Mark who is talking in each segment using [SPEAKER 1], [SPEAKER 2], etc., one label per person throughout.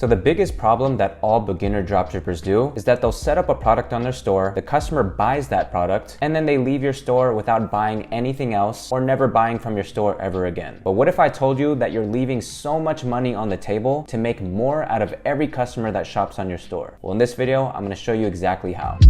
[SPEAKER 1] So the biggest problem that all beginner dropshippers do is that they'll set up a product on their store, the customer buys that product, and then they leave your store without buying anything else or never buying from your store ever again. But what if I told you that you're leaving so much money on the table to make more out of every customer that shops on your store? Well, in this video, I'm going to show you exactly how.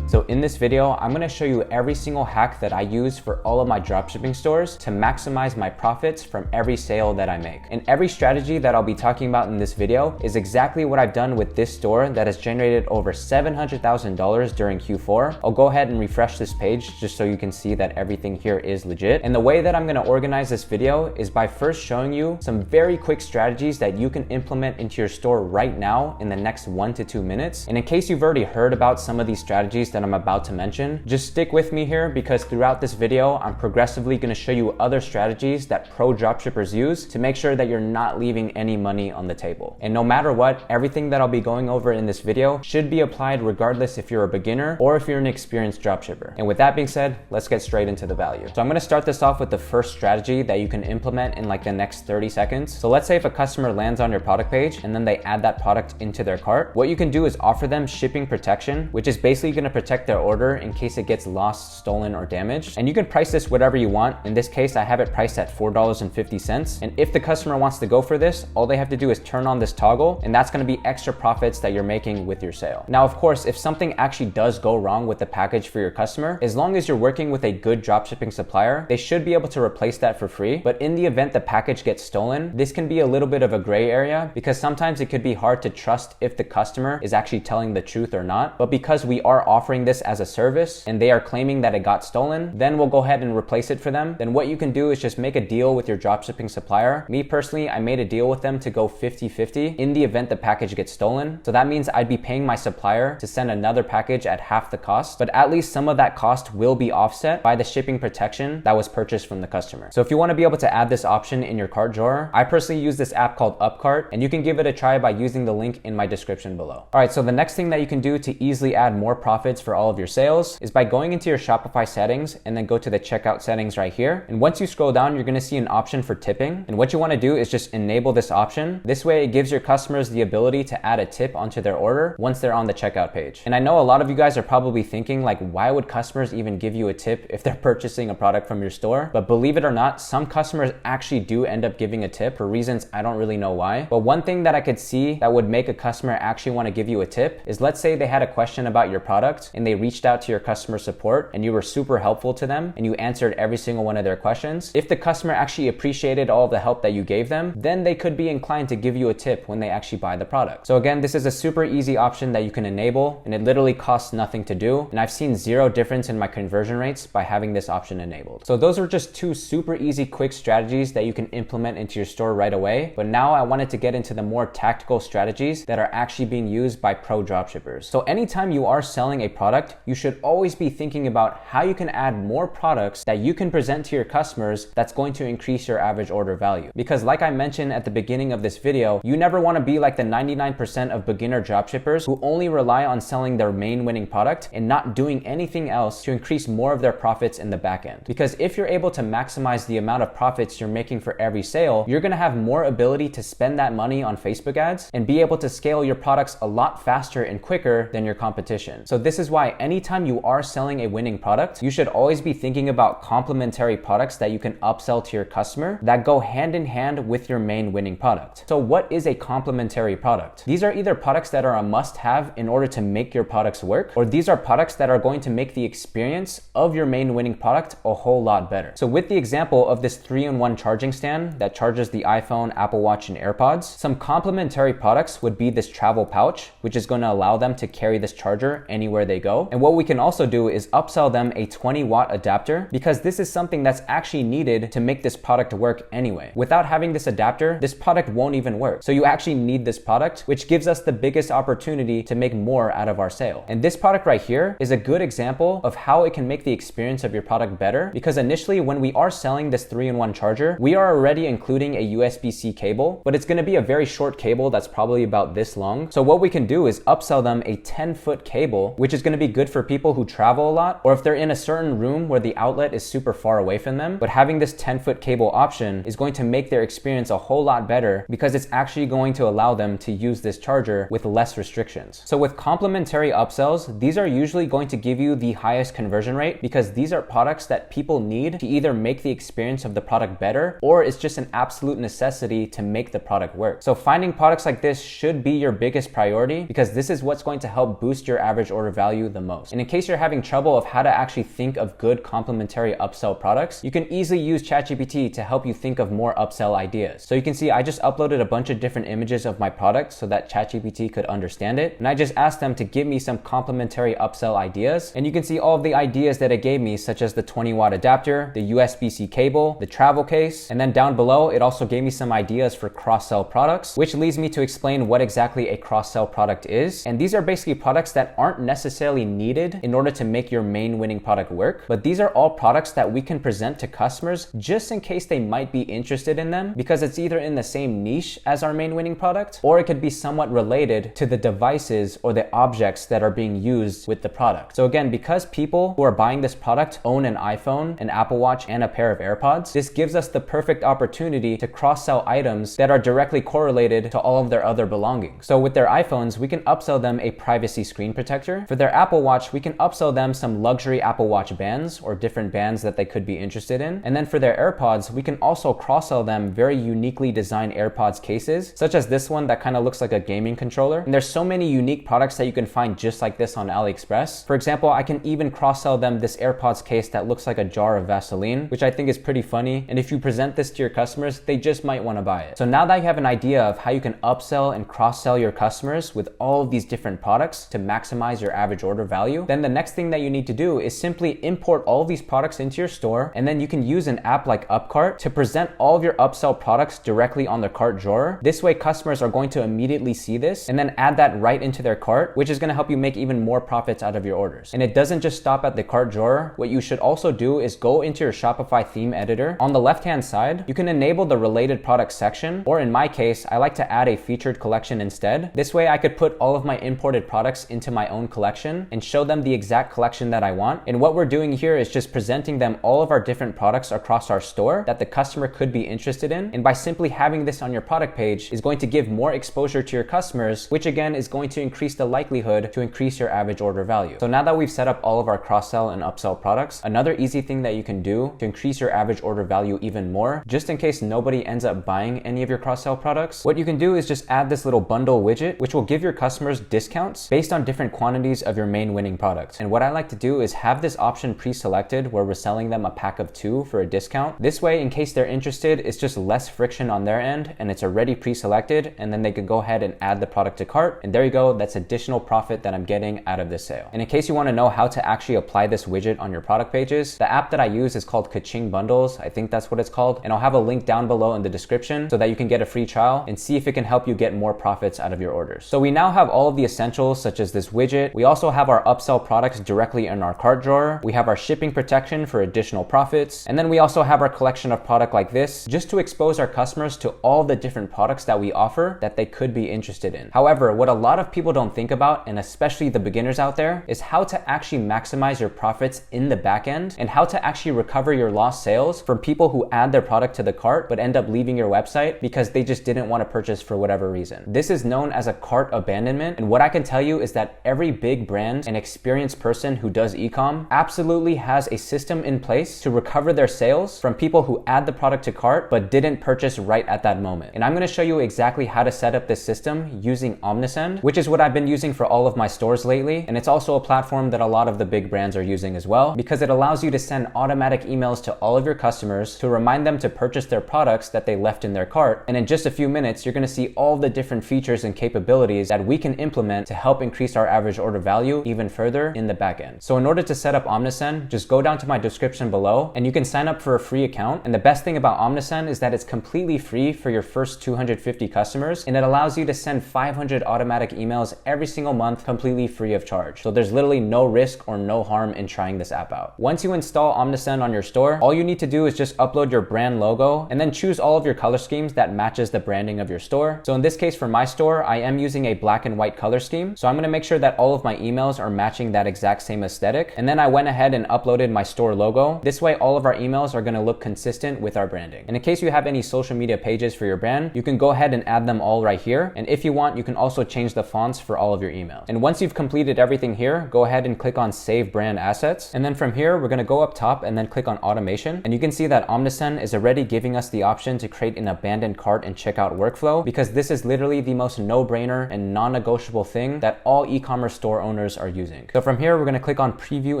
[SPEAKER 1] So in this video, I'm gonna show you every single hack that I use for all of my dropshipping stores to maximize my profits from every sale that I make. And every strategy that I'll be talking about in this video is exactly what I've done with this store that has generated over $700,000 during Q4. I'll go ahead and refresh this page just so you can see that everything here is legit. And the way that I'm gonna organize this video is by first showing you some very quick strategies that you can implement into your store right now in the next 1 to 2 minutes. And in case you've already heard about some of these strategies that I'm about to mention, just stick with me here because throughout this video, I'm progressively going to show you other strategies that pro dropshippers use to make sure that you're not leaving any money on the table. And no matter what, everything that I'll be going over in this video should be applied regardless if you're a beginner or if you're an experienced dropshipper. And with that being said, let's get straight into the value. So I'm going to start this off with the first strategy that you can implement in like the next 30 seconds. So let's say if a customer lands on your product page and then they add that product into their cart, what you can do is offer them shipping protection, which is basically going to protect their order in case it gets lost, stolen, or damaged. And you can price this whatever you want. In this case, I have it priced at $4.50. And if the customer wants to go for this, all they have to do is turn on this toggle, and that's going to be extra profits that you're making with your sale. Now, of course, if something actually does go wrong with the package for your customer, as long as you're working with a good dropshipping supplier, they should be able to replace that for free. But in the event the package gets stolen, this can be a little bit of a gray area because sometimes it could be hard to trust if the customer is actually telling the truth or not. But because we are offering this as a service and they are claiming that it got stolen, then we'll go ahead and replace it for them. Then what you can do is just make a deal with your dropshipping supplier. Me personally, I made a deal with them to go 50-50 in the event the package gets stolen. So that means I'd be paying my supplier to send another package at half the cost, but at least some of that cost will be offset by the shipping protection that was purchased from the customer. So if you want to be able to add this option in your cart drawer, I personally use this app called Upcart, and you can give it a try by using the link in my description below. All right, so the next thing that you can do to easily add more profits for all of your sales is by going into your Shopify settings and then go to the checkout settings right here. And once you scroll down, you're going to see an option for tipping. And what you want to do is just enable this option. This way it gives your customers the ability to add a tip onto their order once they're on the checkout page. And I know a lot of you guys are probably thinking like, why would customers even give you a tip if they're purchasing a product from your store? But believe it or not, some customers actually do end up giving a tip for reasons I don't really know why. But one thing that I could see that would make a customer actually want to give you a tip is, let's say they had a question about your product and they reached out to your customer support and you were super helpful to them and you answered every single one of their questions. If the customer actually appreciated all of the help that you gave them, then they could be inclined to give you a tip when they actually buy the product. So again, this is a super easy option that you can enable and it literally costs nothing to do. And I've seen zero difference in my conversion rates by having this option enabled. So those are just two super easy, quick strategies that you can implement into your store right away. But now I wanted to get into the more tactical strategies that are actually being used by pro dropshippers. So anytime you are selling a product, you should always be thinking about how you can add more products that you can present to your customers that's going to increase your average order value. Because like I mentioned at the beginning of this video, you never want to be like the 99% of beginner dropshippers who only rely on selling their main winning product and not doing anything else to increase more of their profits in the back end. Because if you're able to maximize the amount of profits you're making for every sale, you're going to have more ability to spend that money on Facebook ads and be able to scale your products a lot faster and quicker than your competition. So this is why anytime you are selling a winning product, you should always be thinking about complementary products that you can upsell to your customer that go hand in hand with your main winning product. So what is a complementary product? These are either products that are a must-have in order to make your products work, or these are products that are going to make the experience of your main winning product a whole lot better. So with the example of this 3-in-1 charging stand that charges the iPhone, Apple Watch, and AirPods, some complementary products would be this travel pouch, which is going to allow them to carry this charger anywhere they go. And what we can also do is upsell them a 20-watt adapter, because this is something that's actually needed to make this product work anyway. Without having this adapter, this product won't even work. So you actually need this product, which gives us the biggest opportunity to make more out of our sale. And this product right here is a good example of how it can make the experience of your product better, because initially when we are selling this 3-in-1 charger, we are already including a USB-C cable, but it's going to be a very short cable that's probably about this long. So what we can do is upsell them a 10-foot cable, which is going going to be good for people who travel a lot, or if they're in a certain room where the outlet is super far away from them. But having this 10-foot cable option is going to make their experience a whole lot better because it's actually going to allow them to use this charger with less restrictions. So with complementary upsells, these are usually going to give you the highest conversion rate because these are products that people need to either make the experience of the product better, or it's just an absolute necessity to make the product work. So finding products like this should be your biggest priority because this is what's going to help boost your average order value the most. And in case you're having trouble of how to actually think of good complementary upsell products, you can easily use ChatGPT to help you think of more upsell ideas. So you can see I just uploaded a bunch of different images of my product so that ChatGPT could understand it. And I just asked them to give me some complementary upsell ideas. And you can see all of the ideas that it gave me, such as the 20-watt adapter, the USB-C cable, the travel case, and then down below, it also gave me some ideas for cross-sell products, which leads me to explain what exactly a cross-sell product is. And these are basically products that aren't necessarily needed in order to make your main winning product work, but these are all products that we can present to customers just in case they might be interested in them, because it's either in the same niche as our main winning product, or it could be somewhat related to the devices or the objects that are being used with the product. So again, because people who are buying this product own an iPhone, an Apple Watch, and a pair of AirPods, this gives us the perfect opportunity to cross-sell items that are directly correlated to all of their other belongings. So with their iPhones, we can upsell them a privacy screen protector. For their Apple Watch, we can upsell them some luxury Apple Watch bands or different bands that they could be interested in. And then for their AirPods, we can also cross-sell them very uniquely designed AirPods cases, such as this one that kind of looks like a gaming controller. And there's so many unique products that you can find just like this on AliExpress. For example, I can even cross-sell them this AirPods case that looks like a jar of Vaseline, which I think is pretty funny. And if you present this to your customers, they just might want to buy it. So now that you have an idea of how you can upsell and cross-sell your customers with all of these different products to maximize your average order value, then the next thing that you need to do is simply import all of these products into your store, and then you can use an app like Upcart to present all of your upsell products directly on their cart drawer. This way customers are going to immediately see this and then add that right into their cart, which is going to help you make even more profits out of your orders. And it doesn't just stop at the cart drawer. What you should also do is go into your Shopify theme editor. On the left-hand side, you can enable the related products section, or in my case, I like to add a featured collection instead. This way I could put all of my imported products into my own collection and show them the exact collection that I want. And what we're doing here is just presenting them all of our different products across our store that the customer could be interested in. And by simply having this on your product page is going to give more exposure to your customers, which again is going to increase the likelihood to increase your average order value. So now that we've set up all of our cross-sell and upsell products, another easy thing that you can do to increase your average order value even more, just in case nobody ends up buying any of your cross-sell products, what you can do is just add this little bundle widget, which will give your customers discounts based on different quantities of your main winning product. And what I like to do is have this option pre-selected where we're selling them a pack of 2 for a discount. This way, in case they're interested, it's just less friction on their end and it's already pre-selected, and then they can go ahead and add the product to cart. And there you go, that's additional profit that I'm getting out of this sale. And in case you want to know how to actually apply this widget on your product pages, the app that I use is called Kaching Bundles. I think that's what it's called. And I'll have a link down below in the description so that you can get a free trial and see if it can help you get more profits out of your orders. So we now have all of the essentials such as this widget. We also have our upsell products directly in our cart drawer. We have our shipping protection for additional profits. And then we also have our collection of product like this, just to expose our customers to all the different products that we offer that they could be interested in. However, what a lot of people don't think about, and especially the beginners out there, is how to actually maximize your profits in the back end and how to actually recover your lost sales from people who add their product to the cart but end up leaving your website because they just didn't want to purchase for whatever reason. This is known as a cart abandonment, and what I can tell you is that every big brand and experienced person who does ecom absolutely has a system in place to recover their sales from people who add the product to cart but didn't purchase right at that moment. And I'm going to show you exactly how to set up this system using Omnisend, which is what I've been using for all of my stores lately. And it's also a platform that a lot of the big brands are using as well, because it allows you to send automatic emails to all of your customers to remind them to purchase their products that they left in their cart. And in just a few minutes, you're going to see all the different features and capabilities that we can implement to help increase our average order value even further in the back end. So in order to set up Omnisend, just go down to my description below and you can sign up for a free account. And the best thing about Omnisend is that it's completely free for your first 250 customers, and it allows you to send 500 automatic emails every single month completely free of charge. So there's literally no risk or no harm in trying this app out. Once you install Omnisend on your store, all you need to do is just upload your brand logo and then choose all of your color schemes that matches the branding of your store. So in this case, for my store, I am using a black and white color scheme. So I'm going to make sure that all of my emails emails are matching that exact same aesthetic. And then I went ahead and uploaded my store logo. This way, all of our emails are gonna look consistent with our branding. And in case you have any social media pages for your brand, you can go ahead and add them all right here. And if you want, you can also change the fonts for all of your emails. And once you've completed everything here, go ahead and click on Save Brand Assets. And then from here, we're gonna go up top and then click on Automation. And you can see that Omnisend is already giving us the option to create an abandoned cart and checkout workflow, because this is literally the most no-brainer and non-negotiable thing that all e-commerce store owners are using. So from here, we're gonna click on Preview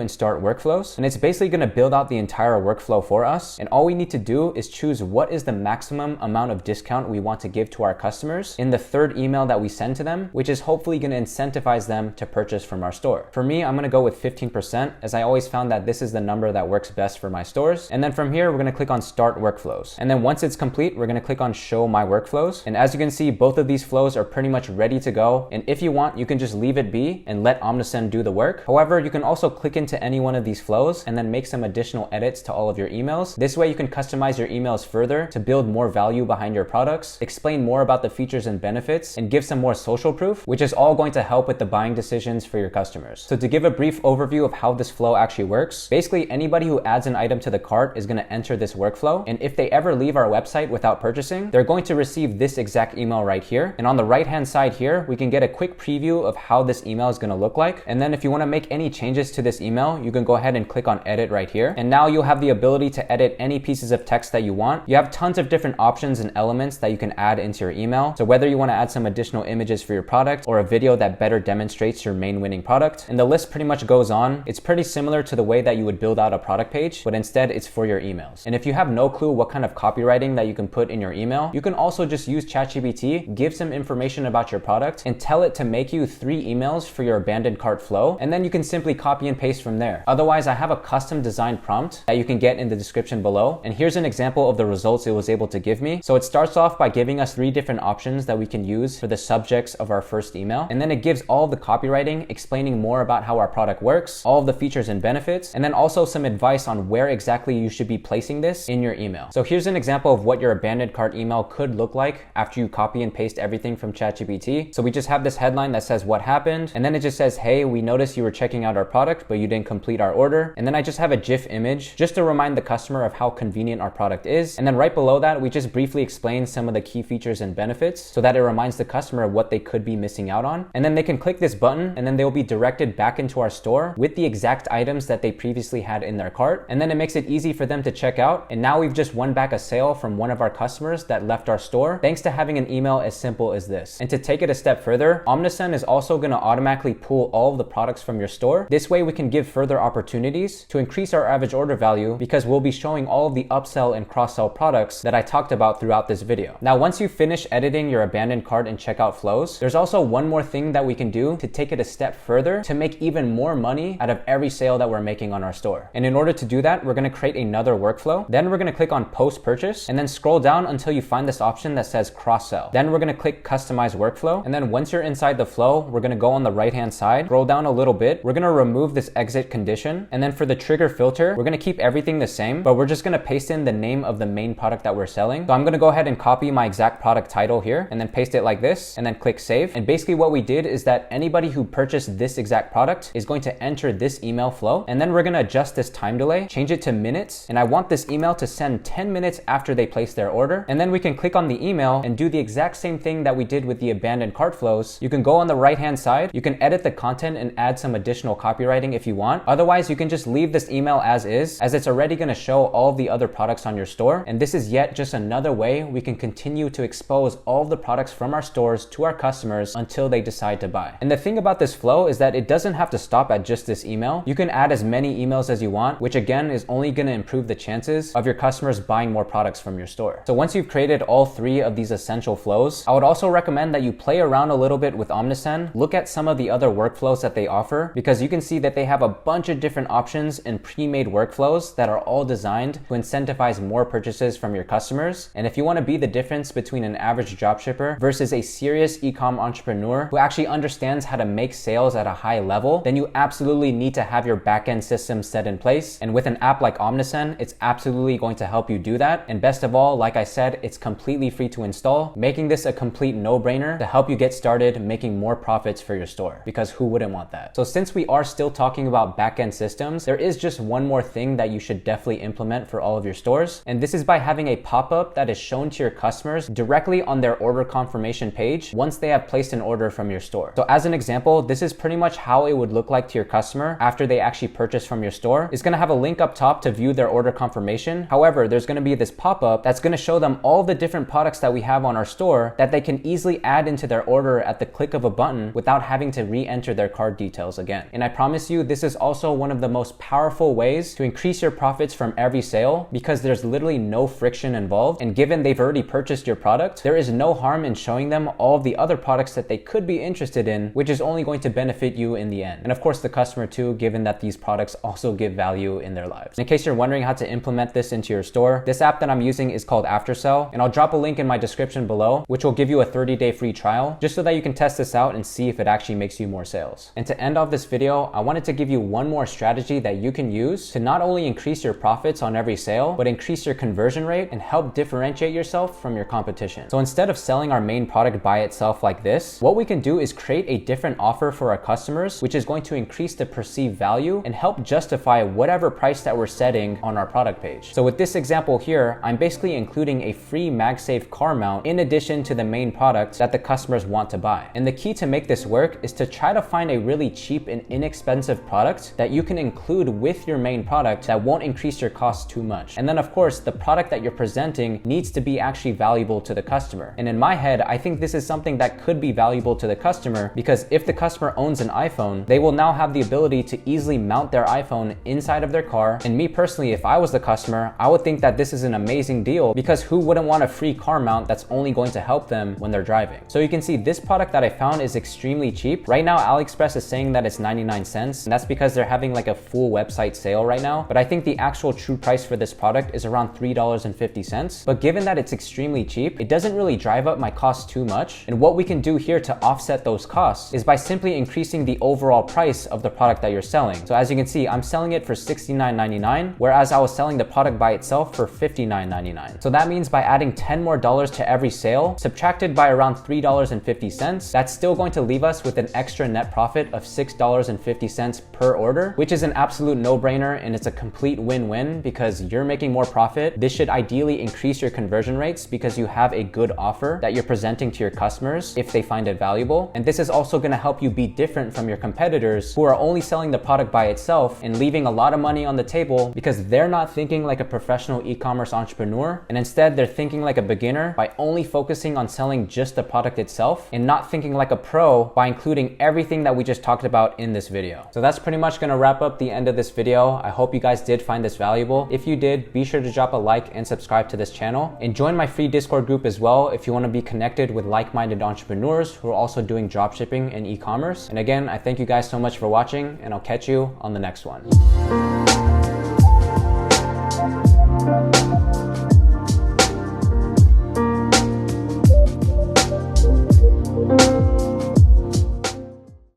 [SPEAKER 1] and Start Workflows. And it's basically gonna build out the entire workflow for us. And all we need to do is choose what is the maximum amount of discount we want to give to our customers in the third email that we send to them, which is hopefully gonna incentivize them to purchase from our store. For me, I'm gonna go with 15%, as I always found that this is the number that works best for my stores. And then from here, we're gonna click on Start Workflows. And then once it's complete, we're gonna click on Show My Workflows. And as you can see, both of these flows are pretty much ready to go. And if you want, you can just leave it be and let Omnisend do the work. However, you can also click into any one of these flows and then make some additional edits to all of your emails. This way you can customize your emails further to build more value behind your products, explain more about the features and benefits, and give some more social proof, which is all going to help with the buying decisions for your customers. So to give a brief overview of how this flow actually works, basically anybody who adds an item to the cart is going to enter this workflow. And if they ever leave our website without purchasing, they're going to receive this exact email right here. And on the right-hand side here, we can get a quick preview of how this email is going to look like. And then if you want to make any changes to this email, you can go ahead and click on Edit right here. And now you'll have the ability to edit any pieces of text that you want. You have tons of different options and elements that you can add into your email. So whether you want to add some additional images for your product or a video that better demonstrates your main winning product, and the list pretty much goes on. It's pretty similar to the way that you would build out a product page, but instead it's for your emails. And if you have no clue what kind of copywriting that you can put in your email, you can also just use ChatGPT, give some information about your product, and tell it to make you 3 emails for your abandoned cart flow, and then you can simply copy and paste from there. Otherwise, I have a custom designed prompt that you can get in the description below, and here's an example of the results it was able to give me. So it starts off by giving us 3 different options that we can use for the subjects of our first email, and then it gives all of the copywriting explaining more about how our product works, all of the features and benefits, and then also some advice on where exactly you should be placing this in your email. So here's an example of what your abandoned cart email could look like after you copy and paste everything from ChatGPT. So we just have this headline that says what happened, and then it just says, hey, we noticed you were checking out our product, but you didn't complete our order. And then I just have a GIF image just to remind the customer of how convenient our product is. And then right below that, we just briefly explain some of the key features and benefits so that it reminds the customer of what they could be missing out on. And then they can click this button, and then they'll be directed back into our store with the exact items that they previously had in their cart. And then it makes it easy for them to check out. And now we've just won back a sale from one of our customers that left our store, thanks to having an email as simple as this. And to take it a step further, Omnisend is also going to automatically pull all of the products from your store. This way we can give further opportunities to increase our average order value, because we'll be showing all of the upsell and cross-sell products that I talked about throughout this video. Now, once you finish editing your abandoned cart and checkout flows, there's also one more thing that we can do to take it a step further to make even more money out of every sale that we're making on our store. And in order to do that, we're going to create another workflow. Then we're going to click on Post Purchase, and then scroll down until you find this option that says Cross-sell. Then we're going to click Customize Workflow. And then once you're inside the flow, we're going to go on the right-hand side, scroll down a little bit. We're going to remove this exit condition. And then for the trigger filter, we're going to keep everything the same, but we're just going to paste in the name of the main product that we're selling. So I'm going to go ahead and copy my exact product title here and then paste it like this, and then click Save. And basically what we did is that anybody who purchased this exact product is going to enter this email flow. And then we're going to adjust this time delay, change it to minutes. And I want this email to send 10 minutes after they place their order. And then we can click on the email and do the exact same thing that we did with the abandoned cart flows. You can go on the right-hand side, you can edit the content and add some additional copywriting if you want. Otherwise, you can just leave this email as is, as it's already going to show all of the other products on your store. And this is yet just another way we can continue to expose all of the products from our stores to our customers until they decide to buy. And the thing about this flow is that it doesn't have to stop at just this email. You can add as many emails as you want, which again is only going to improve the chances of your customers buying more products from your store. So once you've created all 3 of these essential flows, I would also recommend that you play around a little bit with Omnisend, look at some of the other workflows that they offer, because you can see that they have a bunch of different options and pre-made workflows that are all designed to incentivize more purchases from your customers. And if you want to be the difference between an average dropshipper versus a serious ecom entrepreneur who actually understands how to make sales at a high level, then you absolutely need to have your backend system set in place. And with an app like Omnisend, it's absolutely going to help you do that. And best of all, like I said, it's completely free to install, making this a complete no-brainer to help you get started making more profits for your store. Because who wouldn't want that? So since we are still talking about back-end systems, there is just one more thing that you should definitely implement for all of your stores. And this is by having a pop-up that is shown to your customers directly on their order confirmation page once they have placed an order from your store. So as an example, this is pretty much how it would look like to your customer after they actually purchase from your store. It's going to have a link up top to view their order confirmation. However, there's going to be this pop-up that's going to show them all the different products that we have on our store that they can easily add into their order at the click of a button without having to re-enter their card details again. And I promise you, this is also one of the most powerful ways to increase your profits from every sale, because there's literally no friction involved. And given they've already purchased your product, there is no harm in showing them all of the other products that they could be interested in, which is only going to benefit you in the end. And of course the customer too, given that these products also give value in their lives. In case you're wondering how to implement this into your store, this app that I'm using is called Aftersell, and I'll drop a link in my description below, which will give you a 30-day free trial, just so that you can test this out and see if it actually makes you more sales. And to end off this video, I wanted to give you one more strategy that you can use to not only increase your profits on every sale, but increase your conversion rate and help differentiate yourself from your competition. So instead of selling our main product by itself like this, what we can do is create a different offer for our customers, which is going to increase the perceived value and help justify whatever price that we're setting on our product page. So with this example here, I'm basically including a free MagSafe car mount in addition to the main product that the customers want to buy. And the key to make this work is to try to find a really cheap and inexpensive product that you can include with your main product that won't increase your costs too much. And then of course, the product that you're presenting needs to be actually valuable to the customer. And in my head, I think this is something that could be valuable to the customer, because if the customer owns an iPhone, they will now have the ability to easily mount their iPhone inside of their car. And me personally, if I was the customer, I would think that this is an amazing deal, because who wouldn't want a free car mount that's only going to help them when they're driving? So you can see this product that I found is extremely cheap. Right now, AliExpress is saying that it's 99 cents, and that's because they're having like a full website sale right now. But I think the actual true price for this product is around $3.50. But given that it's extremely cheap, it doesn't really drive up my costs too much. And what we can do here to offset those costs is by simply increasing the overall price of the product that you're selling. So as you can see, I'm selling it for $69.99, whereas I was selling the product by itself for $59.99. So that means by adding $10 more to every sale, subtracted by around $3.50, that's still going to leave us with an extra net profit of $6.50 per order, which is an absolute no-brainer, and it's a complete win-win because you're making more profit. This should ideally increase your conversion rates because you have a good offer that you're presenting to your customers if they find it valuable. And this is also going to help you be different from your competitors who are only selling the product by itself and leaving a lot of money on the table because they're not thinking like a professional e-commerce entrepreneur, and instead they're thinking like a beginner by only focusing on selling just the product itself and not thinking like a pro by including everything that we just talked about in this video. So that's pretty much going to wrap up the end of this video. I hope you guys did find this valuable. If you did, be sure to drop a like and subscribe to this channel, and join my free Discord group as well if you want to be connected with like-minded entrepreneurs who are also doing dropshipping and e-commerce. And again, I thank you guys so much for watching, and I'll catch you on the next one.